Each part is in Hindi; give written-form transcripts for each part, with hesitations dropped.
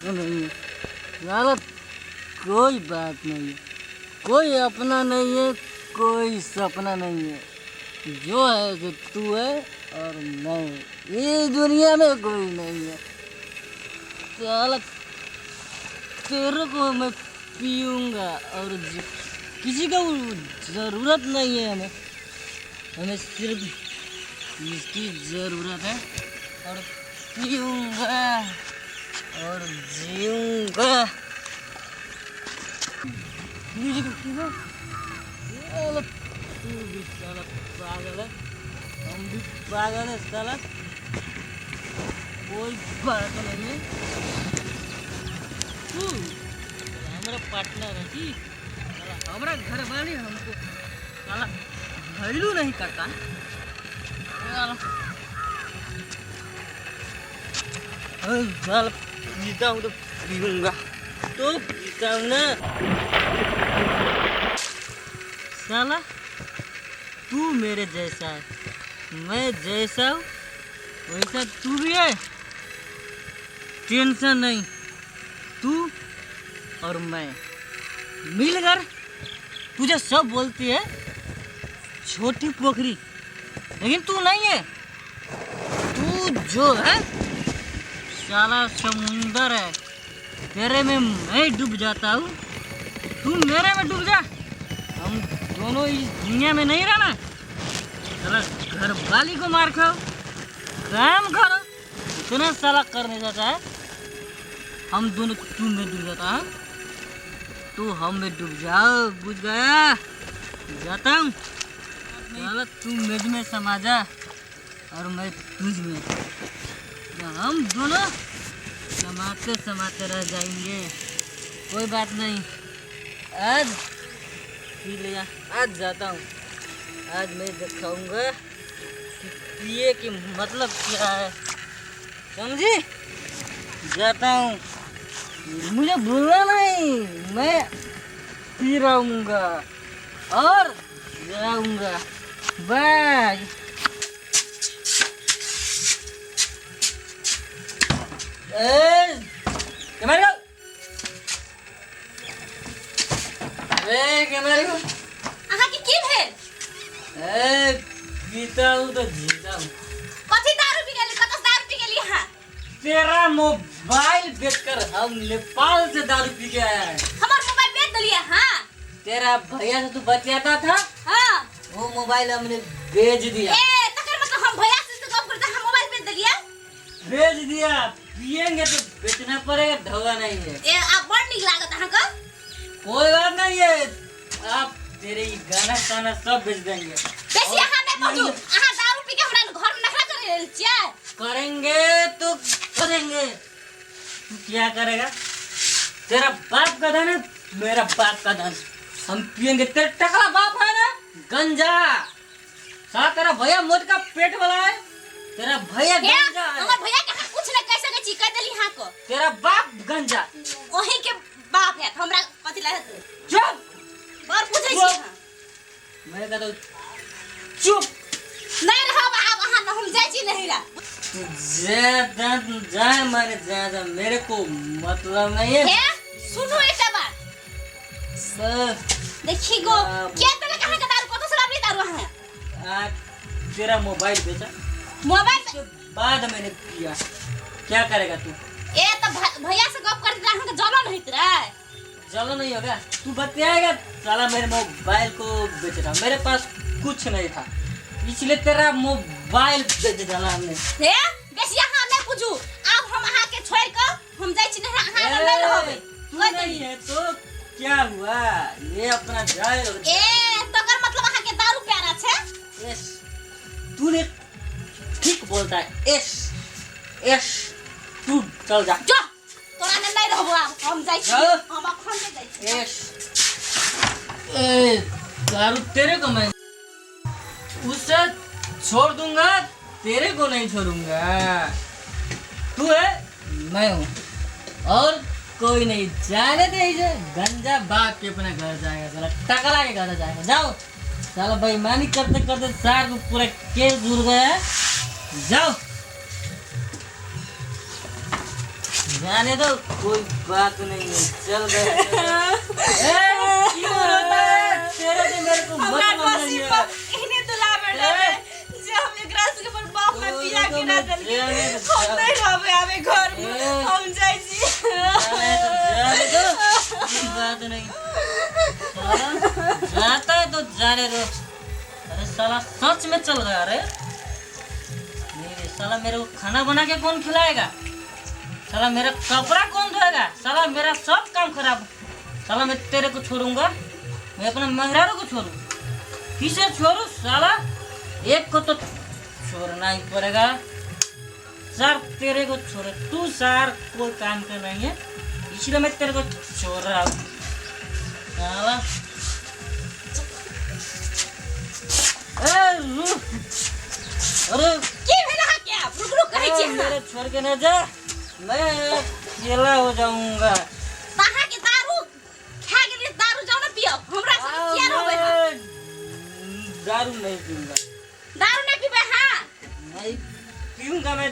नहीं है साला, कोई बात नहीं है, कोई अपना नहीं है, कोई सपना नहीं है, जो है जो तू है और मैं, ये दुनिया में कोई नहीं है साला। तेरे को मैं पीऊँगा और किसी का ज़रूरत नहीं है, हमें हमें सिर्फ इसकी ज़रूरत है और पीऊँगा और जीऊँगा। तू भी साला पागल है, हम भी पागल है साला, कोई बात नहीं है। तू हमारा पार्टनर है जी, साला हमारा घर वाले हमको साला वैल्यू नहीं करता साला। साला पीता हूँ तो पीऊँगा, तो पीता हूँ ना साला। तू मेरे जैसा है, मैं जैसा हूँ वैसा तू भी है, टेंशन नहीं। तू और मैं मिलकर तुझे सब बोलती है छोटी पोखरी, लेकिन तू नहीं है, तू जो है साला समुंदर है। तेरे में मैं डूब जाता हूँ, तू मेरे में डूब जा, हम दोनों इस दुनिया में नहीं रहना। साला घर वाली को मार खाओ, काम करो, इतना साला कर नहीं जाता है। हम दोनों तू में डूब जाता है, तू हम में डूब जाओ, बुझ गया? जाता हूँ साला, तू मेज में समा जा और मैं तुझ में, हम दोनों समाते समाते रह जाएंगे। कोई बात नहीं, आज पी लिया, आज जाता हूँ, आज मैं दिखाऊंगा कि पिए की मतलब क्या है, समझी? जाता हूँ, मुझे भूलना नहीं, मैं पी रहूँगा और जाऊँगा। बाय। पीता हूँ तो जीता हूँ। कथी दारू पी गेली, कतस दारू पी गेली हां? तेरा मोबाइल बेचकर हम नेपाल से दारू पी के आया है। हमार मोबाइल बेच दिलिए हां? तेरा भैया से तू बतियाता था, हां, वो मोबाइल हमने बेच दिया। ए तकर मतलब हम भैया से गप करते हम मोबाइल बेच दिलिए? बेच दिया, पिएंगे तो बेचना पड़ेगा, ढोगा नहीं है। ए आप बड़ निक लागत हां का? कोई बात नहीं है, आप तेरे गाना साना सब बेच देंगे। बेसी हां नहीं पहुंचू, हां दारू पी के हमरा घर में नखरा करे छिए। करेंगे तो करेंगे, तू क्या करेगा? तेरा बाप का धन है, मेरा बाप का धन, हम पिएंगे। तेरा टकला बाप है ना गंजा, साथ तेरा भैया मोट का पेट वाला है, तेरा भैया गंजा है। हमर भैया के हां कुछ नहीं कैसे के चिकन देली हां को, तेरा बाप गंजा, ओही के बाप है, हमरा कथि लागत? चुप, और पूछै छी हां? मैं कहता हूँ चुप, नहीं रहो आप, हां हम जाई छी नहीं रा। ज्यादा जाए माने ज्यादा, मेरे को मतलब नहीं है। सुनो एकटा बात, देखी गो क्या तने कहां का दारू कतो से लाबली दारू है? तेरा मोबाइल बेचा, मोबाइल के बाद मैंने पिया, क्या करेगा तू? ए तो भैया से गप करते रहा, हमके जलन होइत रे। चलो नहीं होगा, तू बतियाएगा साला, मेरे मोबाइल को बेच रहा, मेरे पास कुछ नहीं था, इसलिए तेरा मोबाइल बेच डाला हमने। हे बेसी यहां नहीं पूछू, अब हम अहां के छोड़ के हम जाई छी नहीं, अहां नहीं रहबे। तू नहीं है तो क्या हुआ, ये अपना जाए। ए तकर मतलब अहां के दारू प्यारा छे? यस, तूने ठीक बोलता है, यस यस, तू चल जा, जो तोरा में नहीं रहबो, हम जाई छी, हम अखन से जाई छी। यस, ए दारू तेरे को मैं उससे छोड़ दूंगा, तेरे को नहीं छोड़ूंगा। तू है, मैं हूँ, और कोई नहीं। जाने दे इसे, गंजा बाप के अपना घर जाएगा, साला टकला के घर जाएगा। जाओ साला, बेईमानी करते करते सार को पूरा केस जुड़ गया है, जाओ। जाने दो, कोई बात नहीं है, चल गए। क्यों रोता है? तेरे से मेरे को मतलब नहीं है। इन्हें दुला बेटा जे हम एकरा से पर बाप में पिया के ना दल के हम नहीं रहबे आवे घर में हम जाई छी। जाने दो, कोई बात नहीं। साला जाता है तो जाने दो। अरे साला सच में चल गया रे। नहीं साला मेरे को खाना बना के कौन खिलाएगा? साला मेरा कपड़ा कौन धोएगा? साला मेरा सब काम खराब। साला मैं तेरे को छोड़ूंगा, मैं अपना मेहरारू को छोड़ू? किसे छोड़ू? साला एक को तो छोड़ना ही पड़ेगा। सर तेरे को छोड़े, तू सर कोई काम का नहीं है, इसलिए मैं तेरे को छोड़ रहा हूँ। साला अरे की भेला क्या? रुक रुक कहै छी मेरे छोड़ के न जा, मैं अकेला हो जाऊंगा। ताहा के दारू खा के दारू जाओ ना पियो, हमरा से क्या रहबे है? दारू नहीं पीऊंगा। दारू नहीं पीबे? हां नहीं पीऊंगा मैं,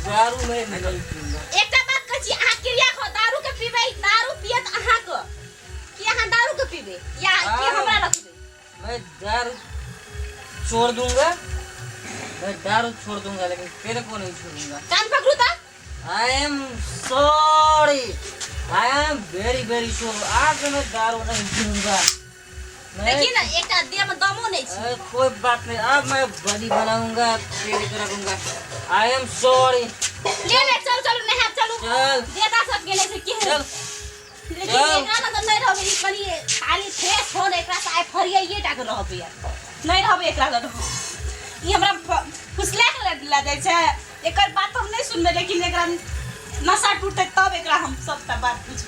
दारू मैं नहीं पीऊंगा। एकटा बात कहै छी, अहाँ क्रिया खो दारू के पीबे, दारू पियत अहाँ को कि अहाँ दारू के पीबे या कि हमरा रखबे? मैं दारू छोड़ दूंगा, मैं दारू छोड़ दूंगा, लेकिन तेरे को नहीं छोड़ूंगा। कान पकड़ू ता। I am sorry, I am very very sorry. आज मैं दारू नहीं पीऊंगा। लेकिन एकटा देह में दमो नहीं छी। कोई बात नहीं, अब मैं बलि बनाऊंगा, तेरे को रखूंगा। I am sorry. ले ले चल चल नहा चलू। चल देता सब गेले से की है? चल लेकिन एकरा ना नहीं रहबे, ई कनी खाली फ्रेश हो एकरा से आइ फरिया ये टाक रहबे यार। नहीं रहबे एकरा लग। ई हमरा फुसले के ला जाय छै, एकर बात हम नहीं सुनबे, लेकिन एकरा नशा टूटे तब एकरा हम सबटा बात पूछ